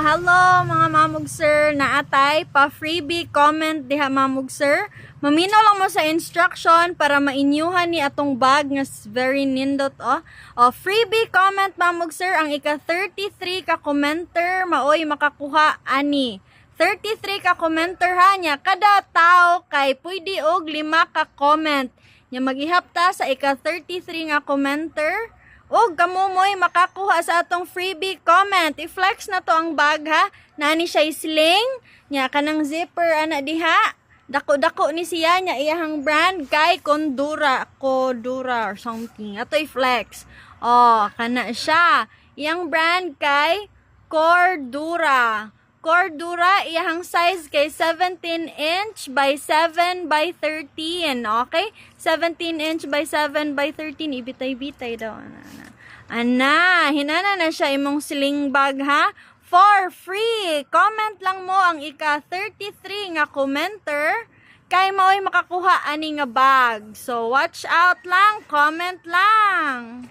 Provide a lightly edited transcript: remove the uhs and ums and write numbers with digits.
hello mga mamug sir, naatay pa freebie comment diha mamug sir. Maminaw lang mo sa instruction para mainyuhan ni atong bag nga very nindot freebie comment mamug sir, ang ika 33 ka commenter maoy makakuha ani. 33 ka commenter ha nya kada tao kay pwede og 5 ka comment. Nya maghihap ta sa ika 33 nga commenter. O kamumoy makakuha sa atong freebie comment. I-flex na to ang bag ha. Nani siya sling. Nya kanang zipper ana diha. Dako-dako ni siya nya iyahang brand kay Condura or something. Ato i-flex. Kana siya. Iyang brand kay Cordura. Cordura, iyahang size kay 17 inch by 7 by 13. Okay? 17 inch by 7 by 13. Ibitay-bitay daw. Hinana na siya imong sling bag ha. For free. Comment lang mo ang ika 33 nga commenter kay maoy makakuha ani nga bag. So watch out lang. Comment lang.